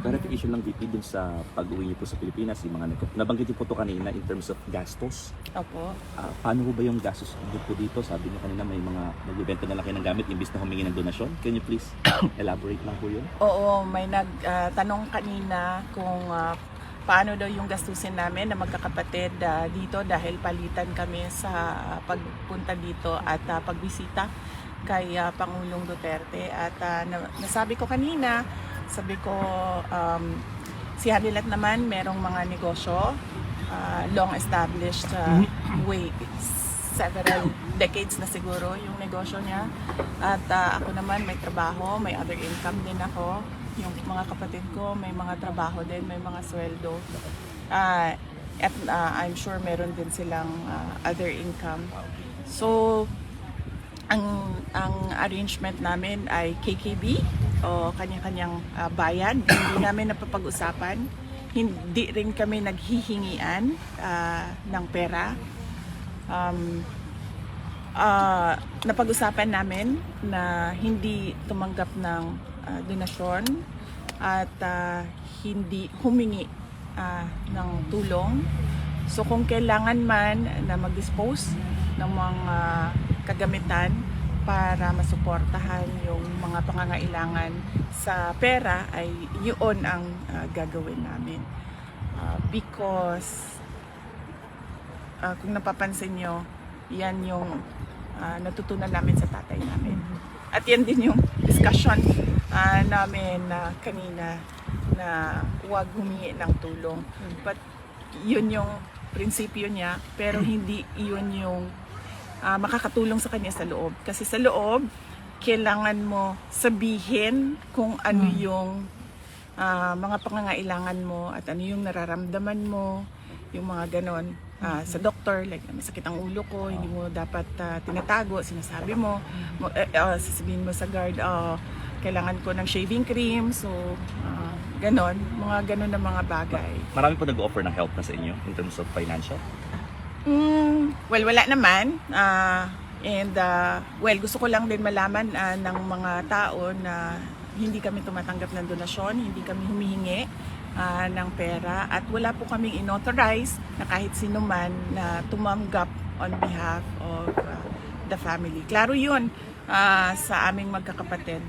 Clarification lang VP dun sa pag-uwi niyo po sa Pilipinas, yung mga nabanggit niyo po to kanina in terms of gastos. Opo. Paano po ba yung gastos niyo po dito? Sabi niyo kanina may mga nagbebenta na lang kayo ng gamit imbis na humingi ng donasyon. Can you please elaborate lang po yun? Oo, may nagtanong kanina kung paano daw yung gastusin namin na magkakapatid dito dahil palitan kami sa pagpunta dito at pagbisita kay Pangulong Duterte. At nasabi ko kanina, sabi ko si Hanilat naman merong mga negosyo, long established way, several decades na siguro yung negosyo niya. At ako naman may trabaho, may other income din ako. Yung mga kapatid ko may mga trabaho din, may mga sweldo. At I'm sure meron din silang other income. So, ang arrangement namin ay KKB o kanya-kanyang bayan. Hindi namin napapag-usapan. Hindi rin kami naghihingian ng pera. Napag-usapan namin na hindi tumanggap ng donasyon at hindi humingi ng tulong. So kung kailangan man na mag-dispose ng mga kagamitan para masuportahan yung mga pangangailangan sa pera, ay yun ang gagawin namin. Because kung napapansin nyo, yan yung natutunan namin sa tatay namin. At yan din yung discussion namin kanina na huwag humingi ng tulong. But yun yung prinsipyo niya, pero hindi yun yung makakatulong sa kanya sa loob. Kasi sa loob, kailangan mo sabihin kung ano yung mga pangangailangan mo at ano yung nararamdaman mo, yung mga ganon. Sa doktor, like masakit ang ulo ko, hindi mo dapat tinatago, sinasabi mo, sasabihin mo sa guard, kailangan ko ng shaving cream, so ganon, mga ganon na mga bagay. Marami po nag-offer ng help na sa inyo in terms of financial? Well, wala naman. Well, gusto ko lang din malaman ng mga tao na hindi kami tumatanggap ng donasyon, hindi kami humihingi ng pera, at wala po kaming inauthorize na kahit sino man na tumanggap on behalf of the family. Klaro yun sa aming magkakapatid.